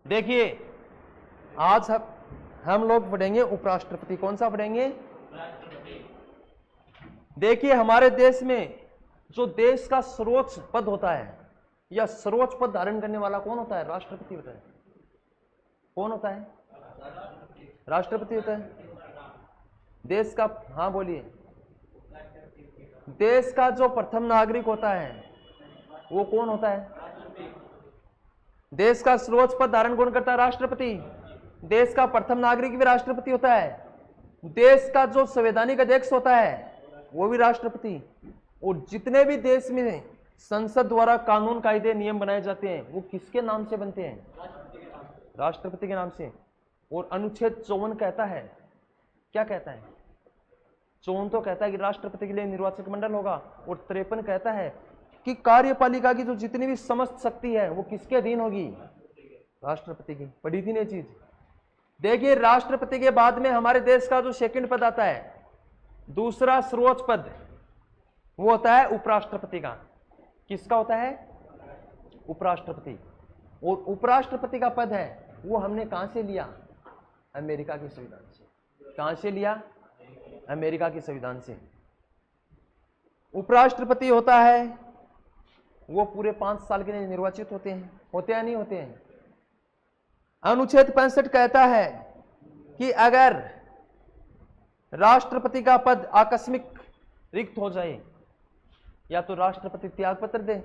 देखिए आज हम लोग पढ़ेंगे उपराष्ट्रपति। कौन सा पढ़ेंगे? देखिए हमारे देश में जो देश का सर्वोच्च पद होता है या सर्वोच्च पद धारण करने वाला कौन होता है? राष्ट्रपति होता है। कौन होता है? राष्ट्रपति होता है। देश का, हाँ बोलिए, देश का जो प्रथम नागरिक होता है वो कौन होता है? देश का सर्वोच्च पद धारण कौन करता है? राष्ट्रपति। देश का प्रथम नागरिक भी राष्ट्रपति होता है। देश का जो संवैधानिक अध्यक्ष होता है वो भी राष्ट्रपति। और जितने भी देश में संसद द्वारा कानून कायदे नियम बनाए जाते हैं वो किसके नाम से बनते हैं? राष्ट्रपति के नाम से। और अनुच्छेद 54 कहता है, क्या कहता है? 54 तो कहता है कि राष्ट्रपति के लिए निर्वाचक मंडल होगा, और 53 कहता है कि कार्यपालिका की जो जितनी भी समस्त शक्ति है वो किसके अधीन होगी? राष्ट्रपति की। पढ़ी थी ना ये चीज? देखिए राष्ट्रपति के बाद में हमारे देश का जो सेकंड पद आता है, दूसरा सर्वोच्च पद, वो होता है उपराष्ट्रपति का। किसका होता है? उपराष्ट्रपति। और उपराष्ट्रपति का पद है वो हमने कहां से लिया? अमेरिका के संविधान से। कहां से लिया? अमेरिका के संविधान से। उपराष्ट्रपति होता है वो पूरे 5 साल के लिए निर्वाचित होते हैं। होते या नहीं होते हैं? अनुच्छेद 65 कहता है कि अगर राष्ट्रपति का पद आकस्मिक रिक्त हो जाए, या तो राष्ट्रपति त्याग पत्र दे,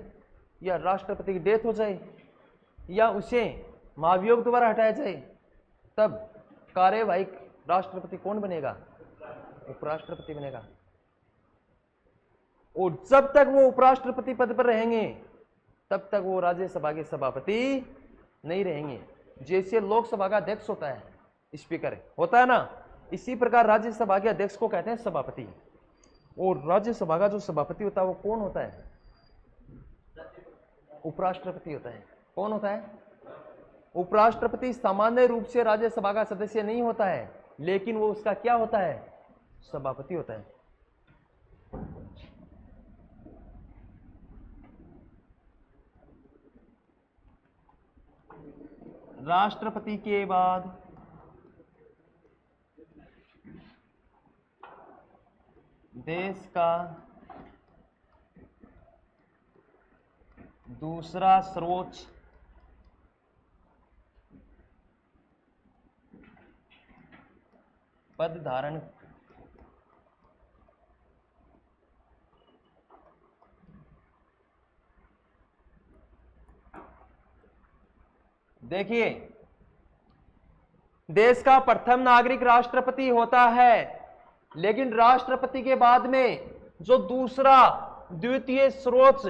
या राष्ट्रपति की डेथ हो जाए, या उसे महाभियोग द्वारा हटाया जाए, तब कार्यवाहक राष्ट्रपति कौन बनेगा? उपराष्ट्रपति बनेगा। और जब तक वो उपराष्ट्रपति पद पर रहेंगे तब तक वो राज्यसभा के सभापति नहीं रहेंगे। जैसे लोकसभा का अध्यक्ष होता है, स्पीकर होता है ना, इसी प्रकार राज्यसभा के अध्यक्ष को कहते हैं सभापति। और राज्यसभा का जो सभापति होता है वो कौन होता है? उपराष्ट्रपति होता है। कौन होता है? उपराष्ट्रपति सामान्य रूप से राज्यसभा का सदस्य नहीं होता है, लेकिन वो उसका क्या होता है? सभापति होता है। राष्ट्रपति के बाद देश का दूसरा सर्वोच्च पद धारण देखिए देश का प्रथम नागरिक राष्ट्रपति होता है, लेकिन राष्ट्रपति के बाद में जो दूसरा द्वितीय सर्वोच्च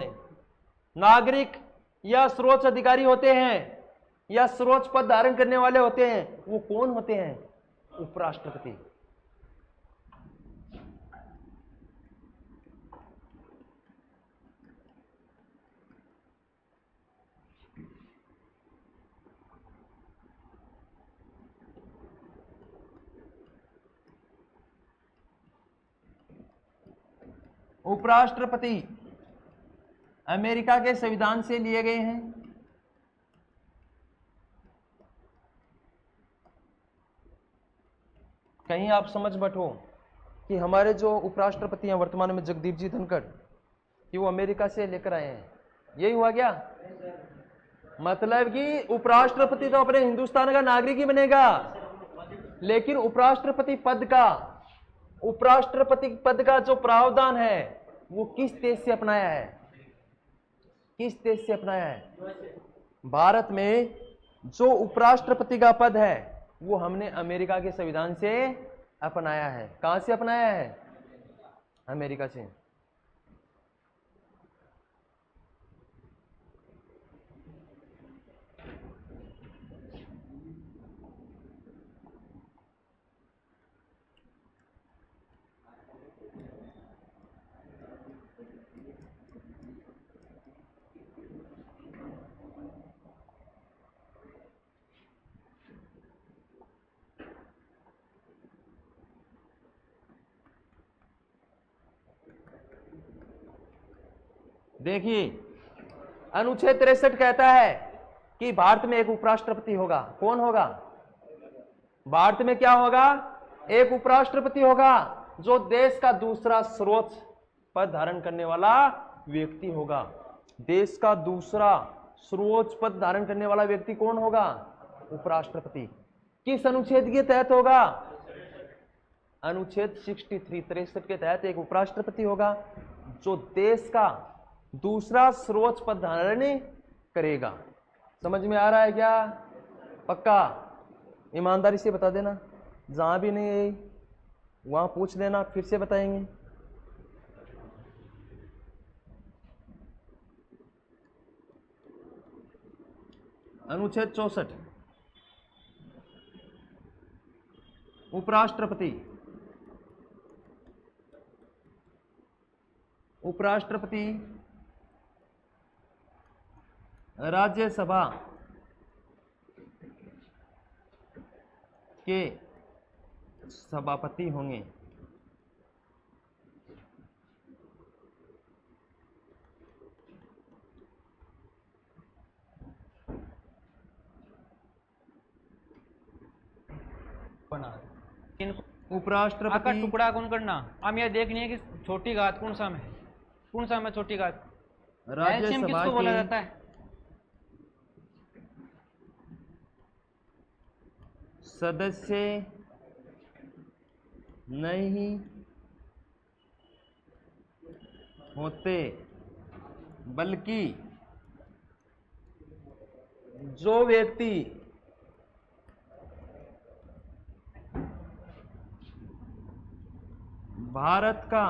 नागरिक या सर्वोच्च अधिकारी होते हैं या सर्वोच्च पद धारण करने वाले होते हैं वो कौन होते हैं? उपराष्ट्रपति। उपराष्ट्रपति अमेरिका के संविधान से लिए गए हैं। कहीं आप समझ बैठो कि हमारे जो उपराष्ट्रपति हैं वर्तमान में जगदीप जी धनखड़, कि वो अमेरिका से लेकर आए हैं। यही हुआ क्या? मतलब कि उपराष्ट्रपति तो अपने हिंदुस्तान का नागरिक ही बनेगा, लेकिन उपराष्ट्रपति पद का जो प्रावधान है वो किस देश से अपनाया है? किस देश से अपनाया है? भारत में जो उपराष्ट्रपति का पद है वो हमने अमेरिका के संविधान से अपनाया है। कहां से अपनाया है? अमेरिका से। देखिए अनुच्छेद 63 कहता है कि भारत में एक उपराष्ट्रपति होगा। कौन होगा? भारत में क्या होगा? एक उपराष्ट्रपति होगा, जो देश का दूसरा सर्वोच्च पद धारण करने वाला व्यक्ति होगा। देश का दूसरा सर्वोच्च पद धारण करने वाला व्यक्ति कौन होगा? उपराष्ट्रपति। किस अनुच्छेद के तहत होगा? अनुच्छेद 63 के तहत एक उपराष्ट्रपति होगा, जो देश का दूसरा सर्वोच्च पद धारण करेगा। समझ में आ रहा है क्या? पक्का? ईमानदारी से बता देना, जहां भी नहीं है वहां पूछ लेना, फिर से बताएंगे। अनुच्छेद 64 उपराष्ट्रपति। उपराष्ट्रपति राज्यसभा के सभापति होंगे। उपराष्ट्रपति आका टुकड़ा कौन करना? हम यह देखनी है कि छोटी घात कौन सा में छोटी घात एलसीएम किसको बोला जाता है? सदस्य नहीं होते, बल्कि जो व्यक्ति भारत का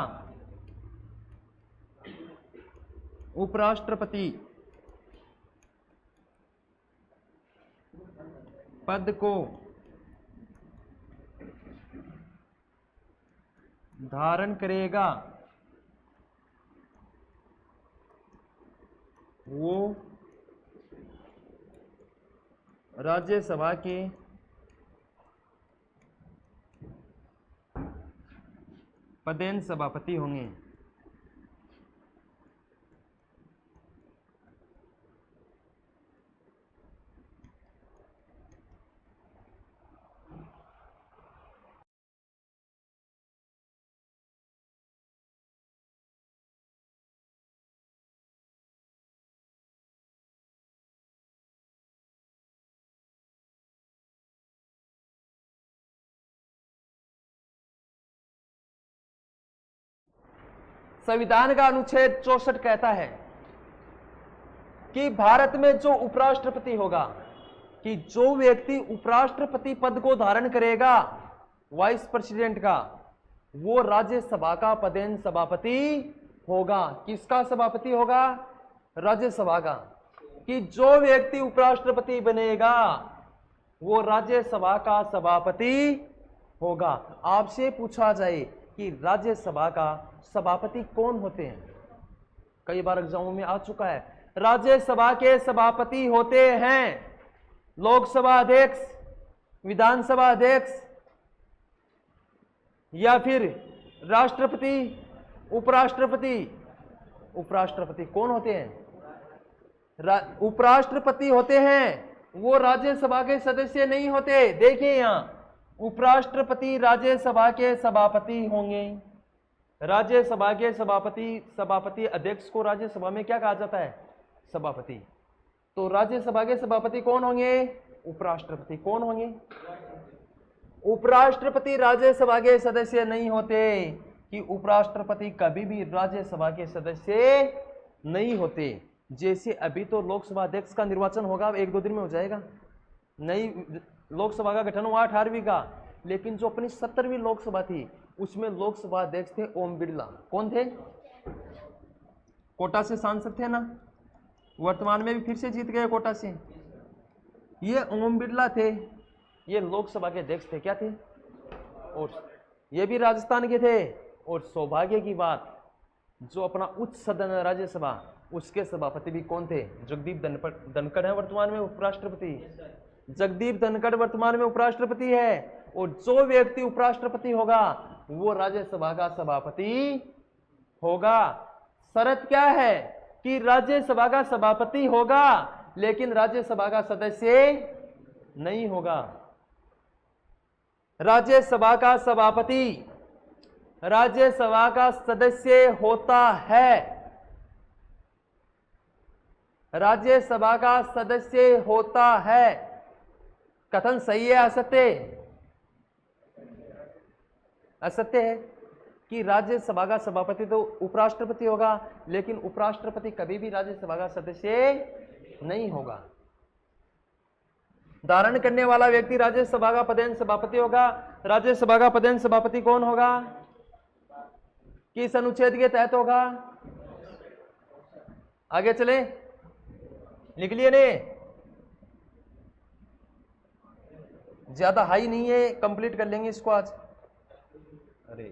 उपराष्ट्रपति पद को धारण करेगा, वो राज्यसभा के पदेन सभापति होंगे। संविधान का अनुच्छेद 64 कहता है कि भारत में जो उपराष्ट्रपति होगा, कि जो व्यक्ति उपराष्ट्रपति पद को धारण करेगा वाइस प्रेसिडेंट का, वो राज्यसभा का पदेन सभापति होगा। किसका सभापति होगा? राज्यसभा का। कि जो व्यक्ति उपराष्ट्रपति बनेगा वो राज्यसभा का सभापति होगा। आपसे पूछा जाए कि राज्यसभा का सभापति कौन होते हैं? कई बार एग्जामों में आ चुका है। राज्यसभा के सभापति होते हैं लोकसभा अध्यक्ष, विधानसभा अध्यक्ष, या फिर राष्ट्रपति, उपराष्ट्रपति। उपराष्ट्रपति कौन होते हैं? उपराष्ट्रपति होते हैं, वो राज्यसभा के सदस्य नहीं होते। देखिए यहां, उपराष्ट्रपति राज्यसभा के सभापति होंगे। राज्यसभा के सभापति अध्यक्ष को राज्यसभा में क्या कहा जाता है? सभापति। तो राज्यसभा के सभापति कौन होंगे? उपराष्ट्रपति। कौन होंगे? उपराष्ट्रपति राज्यसभा के सदस्य नहीं होते, कि उपराष्ट्रपति कभी भी राज्यसभा के सदस्य नहीं होते। जैसे अभी तो लोकसभा अध्यक्ष का निर्वाचन होगा, 1-2 दिन में हो जाएगा। नई लोकसभा का गठन हुआ 18वीं का, लेकिन जो अपनी 70वीं लोकसभा थी उसमें लोकसभा अध्यक्ष थे ओम बिरला। कौन थे? कोटा से सांसद थे ना, वर्तमान में भी फिर से जीत गए कोटा से। ये ओम बिरला थे, ये लोकसभा के अध्यक्ष थे। क्या थे? और ये भी राजस्थान के थे। और सौभाग्य की बात, जो अपना उच्च सदन है राज्यसभा, उसके सभापति भी कौन थे? जगदीप धनखड़ है वर्तमान में उपराष्ट्रपति। जगदीप धनखड़ वर्तमान में उपराष्ट्रपति है। और जो व्यक्ति उपराष्ट्रपति होगा वो राज्यसभा का सभापति होगा। शर्त क्या है? कि राज्यसभा का सभापति होगा लेकिन राज्यसभा का सदस्य नहीं होगा। राज्यसभा का सभापति राज्यसभा का सदस्य होता है। राज्यसभा का सदस्य होता है। कथन सही है असत्य? असत्य है कि राज्यसभा का सभापति तो उपराष्ट्रपति होगा, लेकिन उपराष्ट्रपति कभी भी राज्यसभा का सदस्य नहीं होगा। धारण करने वाला व्यक्ति राज्यसभा का पदेन सभापति होगा। राज्यसभा का पदेन सभापति कौन होगा? किस अनुच्छेद के तहत होगा? आगे चले, लिख लिए ने? ज्यादा हाई नहीं है, कंप्लीट कर लेंगे इसको आज। अरे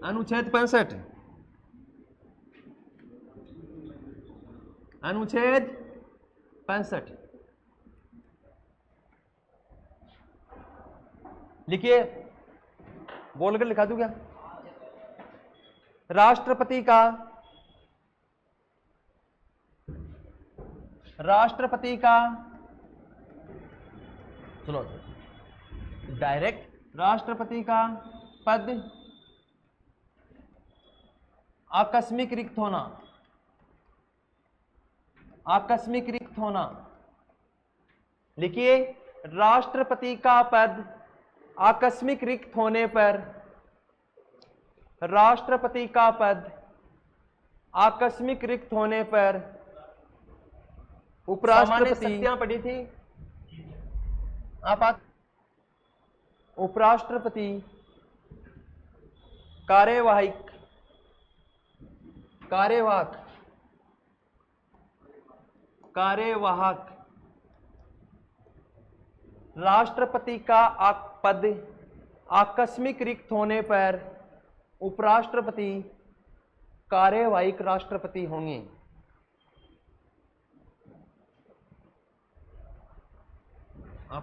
अनुच्छेद 65, अनुच्छेद 65 लिखिए, बोलकर लिखा दूं क्या? राष्ट्रपति का सुनो, डायरेक्ट राष्ट्रपति का पद आकस्मिक रिक्त होना, आकस्मिक रिक्त होना। लिखिए, राष्ट्रपति का पद आकस्मिक रिक्त होने पर, राष्ट्रपति का पद आकस्मिक रिक्त होने पर उपराष्ट्रपति शक्तियां पड़ी थी। आप उपराष्ट्रपति कार्यवाहक राष्ट्रपति का पद आकस्मिक रिक्त होने पर उपराष्ट्रपति कार्यवाहक राष्ट्रपति होंगे।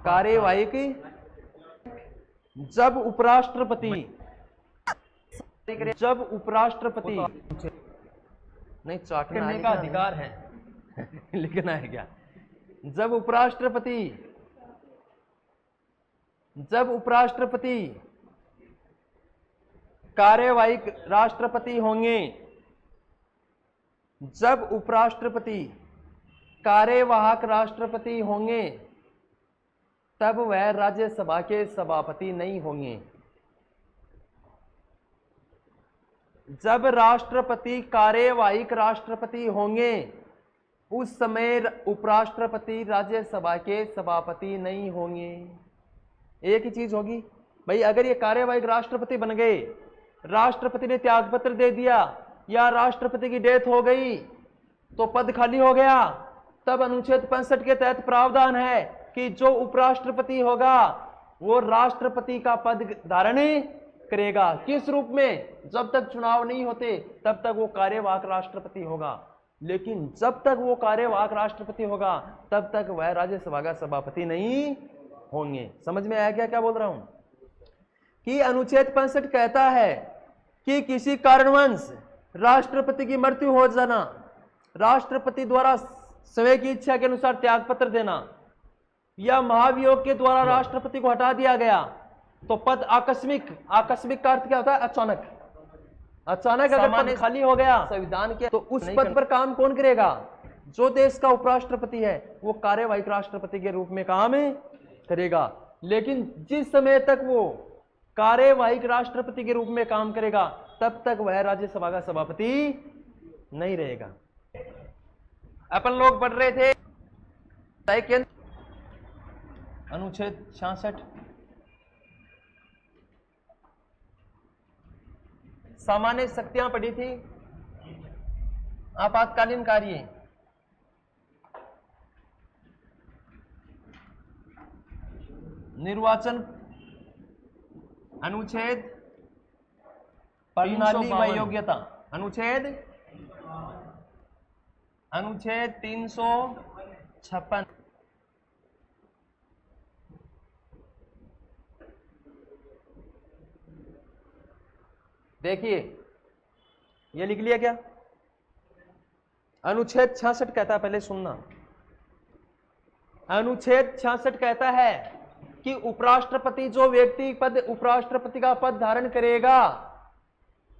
कार्यवाहक जब उपराष्ट्रपति नहीं, चाटने का अधिकार है लिखना है क्या? जब उपराष्ट्रपति कार्यवाहक राष्ट्रपति होंगे, जब उपराष्ट्रपति कार्यवाहक राष्ट्रपति होंगे, तब वह राज्यसभा के सभापति नहीं होंगे। जब राष्ट्रपति कार्यवाहक राष्ट्रपति होंगे, उस समय उपराष्ट्रपति राज्यसभा के सभापति नहीं होंगे। एक ही चीज होगी भाई, अगर ये कार्यवाहक राष्ट्रपति बन गए, राष्ट्रपति ने त्यागपत्र दे दिया या राष्ट्रपति की डेथ हो गई तो पद खाली हो गया, तब अनुच्छेद 65 के तहत प्रावधान है कि जो उपराष्ट्रपति होगा वो राष्ट्रपति का पद धारण करेगा। किस रूप में? जब तक चुनाव नहीं होते तब तक वो कार्यवाहक राष्ट्रपति होगा, लेकिन जब तक वो कार्यवाहक राष्ट्रपति होगा तब तक वह राज्यसभा का सभापति नहीं होंगे। समझ में आया क्या क्या बोल रहा हूं? कि अनुच्छेद 65 कहता है कि किसी कारणवश राष्ट्रपति की मृत्यु हो जाना, राष्ट्रपति द्वारा स्वयं की इच्छा के अनुसार त्यागपत्र देना, या महाभियोग के द्वारा राष्ट्रपति को हटा दिया गया, तो पद आकस्मिक का अर्थ क्या होता है? अचानक अगर पद खाली हो गया संविधान के, तो उस पद पर काम कौन करेगा? जो देश का उपराष्ट्रपति है वो कार्यवाहक राष्ट्रपति के रूप में काम करेगा। लेकिन जिस समय तक वो कार्यवाहक राष्ट्रपति के रूप में काम करेगा तब तक वह राज्यसभा का सभापति नहीं रहेगा। अपन लोग पढ़ रहे थे अनुच्छेद 66, सामान्य शक्तियां पड़ी थी, आपातकालीन कार्य, निर्वाचन, अनुच्छेद प्रणाली व योग्यता, अनुच्छेद 356। देखिए, ये लिख लिया क्या? अनुच्छेद 66 कहता है, पहले सुनना, अनुच्छेद 66 कहता है कि उपराष्ट्रपति, जो व्यक्ति पद उपराष्ट्रपति का पद धारण करेगा,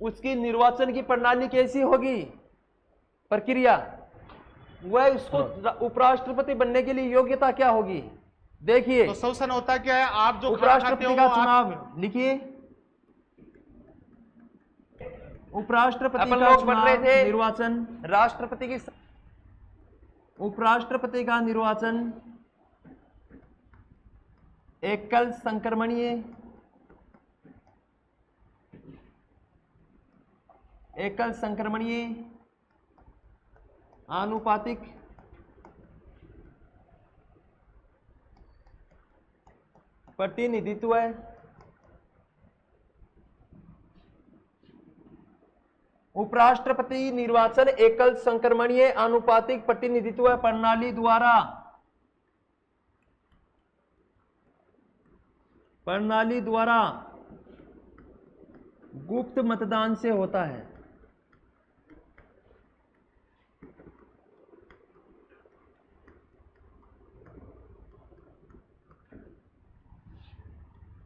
उसकी निर्वाचन की प्रणाली कैसी होगी, प्रक्रिया, वह उसको उपराष्ट्रपति बनने के लिए योग्यता क्या होगी? देखिए तो सोल्यूशन होता क्या है? आप जो खाना खाते उपराष्ट्रपति हो का वो आप चुनाव लिखिए, उपराष्ट्रपति अपन का लोग पढ़ रहे चुनाव थे निर्वाचन, राष्ट्रपति की उपराष्ट्रपति का निर्वाचन एकल संक्रमणीय, एकल संक्रमणीय आनुपातिक प्रतिनिधित्व है। उपराष्ट्रपति निर्वाचन एकल संक्रमणीय आनुपातिक प्रतिनिधित्व प्रणाली द्वारा गुप्त मतदान से होता है।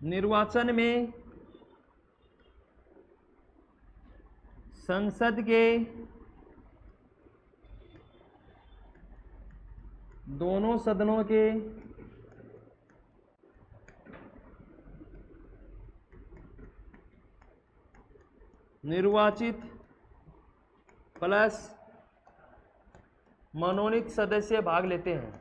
निर्वाचन में संसद के दोनों सदनों के निर्वाचित प्लस मनोनीत सदस्य भाग लेते हैं।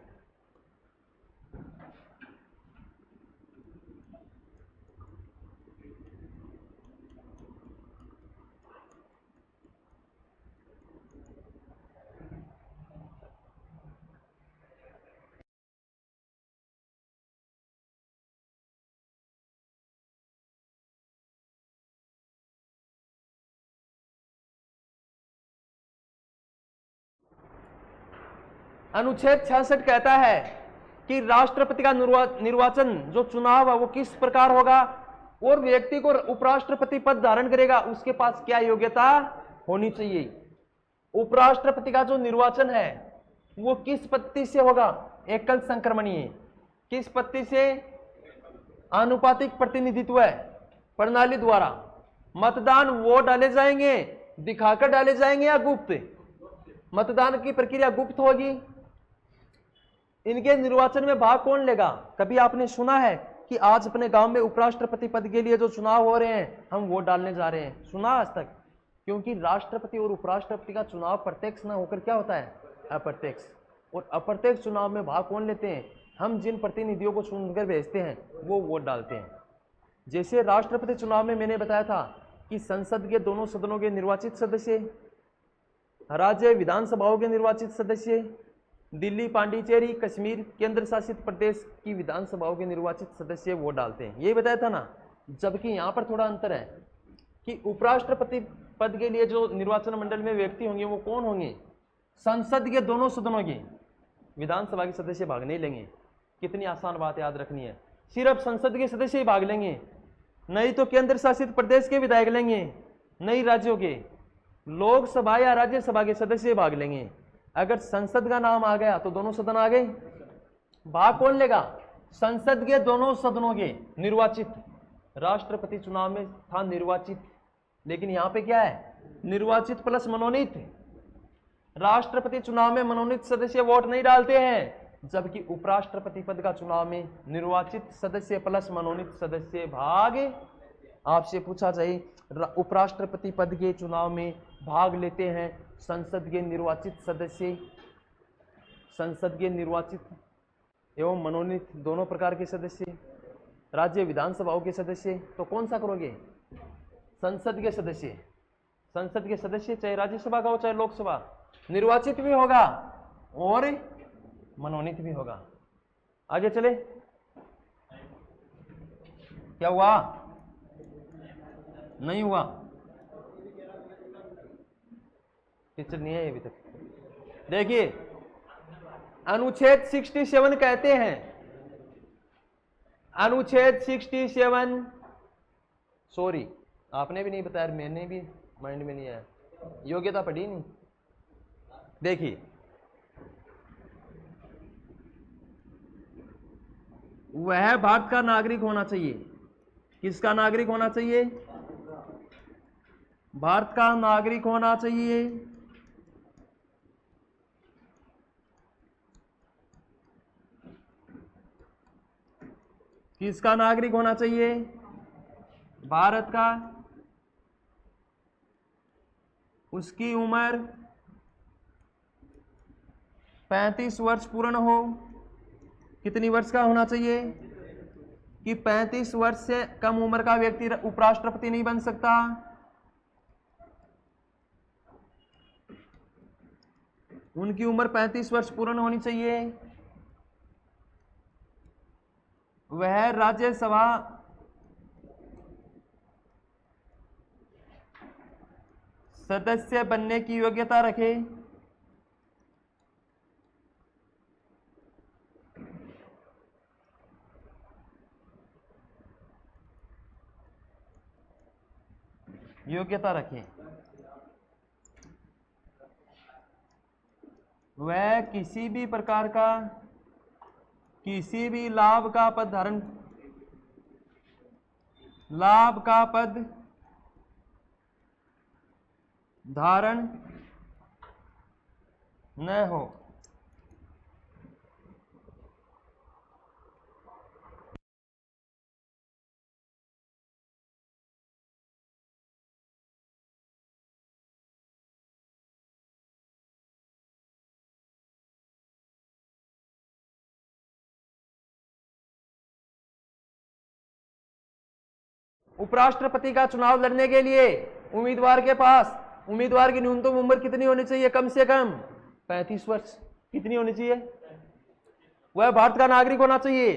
अनुच्छेद 66 कहता है कि राष्ट्रपति का निर्वाचन, जो चुनाव है वो किस प्रकार होगा, और व्यक्ति को उपराष्ट्रपति पद धारण करेगा उसके पास क्या योग्यता होनी चाहिए। उपराष्ट्रपति का जो निर्वाचन है वो किस पद्धति से होगा, एकल संक्रमणीय, किस पद्धति से, आनुपातिक प्रतिनिधित्व प्रणाली द्वारा। मतदान वो डाले जाएंगे, दिखाकर डाले जाएंगे या गुप्त? मतदान की प्रक्रिया गुप्त होगी। इनके निर्वाचन में भाग कौन लेगा? कभी आपने सुना है कि आज अपने गांव में उपराष्ट्रपति पद के लिए जो चुनाव हो रहे हैं हम वोट डालने जा रहे हैं? सुना आज तक? क्योंकि राष्ट्रपति और उपराष्ट्रपति का चुनाव प्रत्यक्ष ना होकर क्या होता है, अप्रत्यक्ष। और अप्रत्यक्ष चुनाव में भाग कौन लेते हैं? हम जिन प्रतिनिधियों को चुनकर भेजते हैं वो वोट डालते हैं। जैसे राष्ट्रपति चुनाव में मैंने बताया था कि संसद के दोनों सदनों के निर्वाचित सदस्य, राज्य विधानसभाओं के निर्वाचित सदस्य, दिल्ली, पांडिचेरी, कश्मीर, केंद्र शासित प्रदेश की विधानसभाओं के निर्वाचित सदस्य वोट डालते हैं, यही बताया था ना। जबकि यहाँ पर थोड़ा अंतर है कि उपराष्ट्रपति पद के लिए जो निर्वाचन मंडल में व्यक्ति होंगे वो कौन होंगे? संसद के दोनों सदनों के, विधानसभा के सदस्य भाग नहीं लेंगे। कितनी आसान बात याद रखनी है, सिर्फ संसद के सदस्य ही भाग लेंगे, नहीं तो केंद्र शासित प्रदेश के विधायक लेंगे, नहीं राज्यों के, लोकसभा या राज्यसभा के सदस्य भाग लेंगे। अगर संसद का नाम आ गया तो दोनों सदन आ गए। भाग कौन लेगा? संसद के दोनों सदनों के निर्वाचित। राष्ट्रपति चुनाव में था निर्वाचित, लेकिन यहां पे क्या है, निर्वाचित प्लस मनोनीत। राष्ट्रपति चुनाव में मनोनीत सदस्य वोट नहीं डालते हैं, जबकि उपराष्ट्रपति पद का चुनाव में निर्वाचित सदस्य प्लस मनोनीत सदस्य भाग। आपसे पूछा जाए उपराष्ट्रपति पद के चुनाव में भाग लेते हैं संसद के निर्वाचित सदस्य, संसद के निर्वाचित एवं मनोनीत दोनों प्रकार के सदस्य, राज्य विधानसभाओं के सदस्य। तो कौन सा करोगे? संसद के सदस्य। संसद के सदस्य चाहे राज्यसभा का हो चाहे लोकसभा, निर्वाचित भी होगा और मनोनीत भी होगा। आगे चले, क्या हुआ? नहीं हुआ? टीचर नहीं है अभी तक। देखिए अनुच्छेद 67 कहते हैं, अनुच्छेद 67, सॉरी आपने भी नहीं बताया, मैंने भी माइंड में नहीं आया। योग्यता पढ़ी नहीं। देखिए, वह भारत का नागरिक होना चाहिए। किसका नागरिक होना चाहिए? भारत का नागरिक होना चाहिए। किसका नागरिक होना चाहिए? भारत का। उसकी उम्र 35 वर्ष पूर्ण हो। कितनी वर्ष का होना चाहिए? कि 35 वर्ष से कम उम्र का व्यक्ति उपराष्ट्रपति नहीं बन सकता। उनकी उम्र 35 वर्ष पूर्ण होनी चाहिए। वह राज्यसभा सदस्य बनने की योग्यता रखे। योग्यता रखें। वह किसी भी प्रकार का किसी भी लाभ का पद धारण न हो। उपराष्ट्रपति का चुनाव लड़ने के लिए उम्मीदवार की न्यूनतम उम्र कितनी होनी चाहिए? कम से कम 35 वर्ष। कितनी होनी चाहिए? वह भारत का नागरिक होना चाहिए।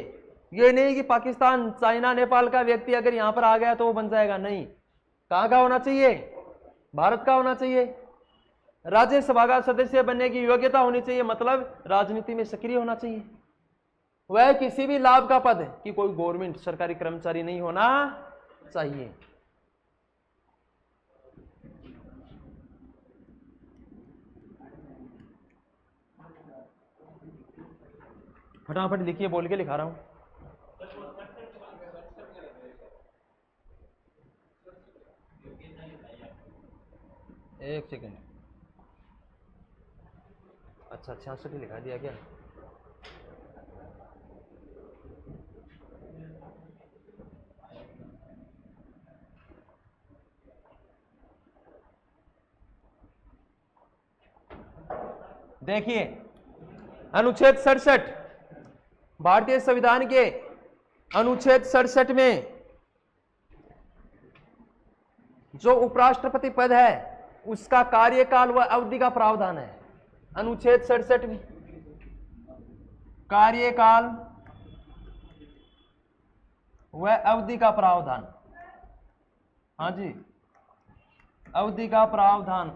ये नहीं कि पाकिस्तान, चाइना, नेपाल का व्यक्ति अगर यहां पर आ गया तो वो बन जाएगा। नहीं, कहां का होना चाहिए? भारत का होना चाहिए। राज्यसभा का सदस्य बनने की योग्यता होनी चाहिए, मतलब राजनीति में सक्रिय होना चाहिए। वह किसी भी लाभ का पद कि कोई गवर्नमेंट सरकारी कर्मचारी नहीं होना चाहिए। फटाफट लिखिए, बोल के लिखा रहा हूं। एक सेकंड। अच्छा, 66 लिखा दिया क्या? देखिए, अनुच्छेद 67 भारतीय संविधान के अनुच्छेद 67 में जो उपराष्ट्रपति पद है उसका कार्यकाल व अवधि का प्रावधान है। अनुच्छेद 67 में कार्यकाल व अवधि का प्रावधान। हाँ जी, अवधि का प्रावधान।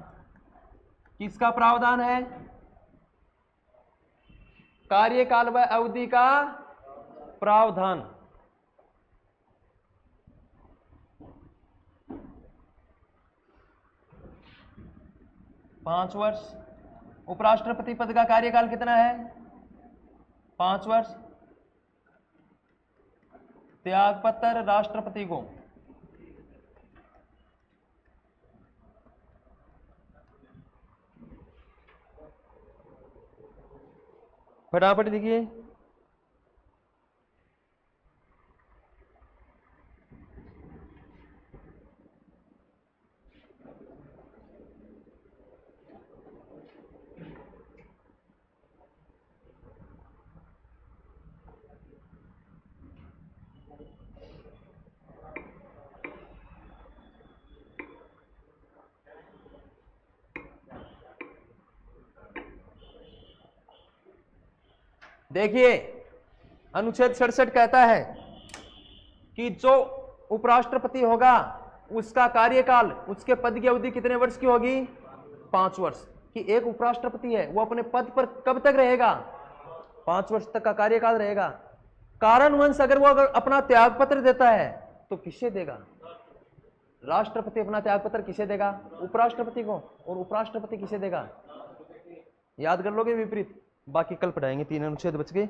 किसका प्रावधान है? कार्यकाल व अवधि का प्रावधान। पांच वर्ष। उपराष्ट्रपति पद का कार्यकाल कितना है? 5 वर्ष। त्यागपत्र राष्ट्रपति को फटाफट देखिए। देखिए, अनुच्छेद 67 कहता है कि जो उपराष्ट्रपति होगा उसका कार्यकाल, उसके पद की अवधि कितने वर्ष की होगी? 5 वर्ष। कि एक उपराष्ट्रपति है वो अपने पद पर कब तक रहेगा? 5 वर्ष तक का कार्यकाल रहेगा। कारणवश अगर वो अपना त्यागपत्र देता है तो किससे देगा? राष्ट्रपति अपना त्यागपत्र किसे देगा? उपराष्ट्रपति को। और उपराष्ट्रपति किसे देगा? याद कर लोगे विपरीत, बाकी कल पढ़ाएंगे। 3 अनुच्छेद बच गए।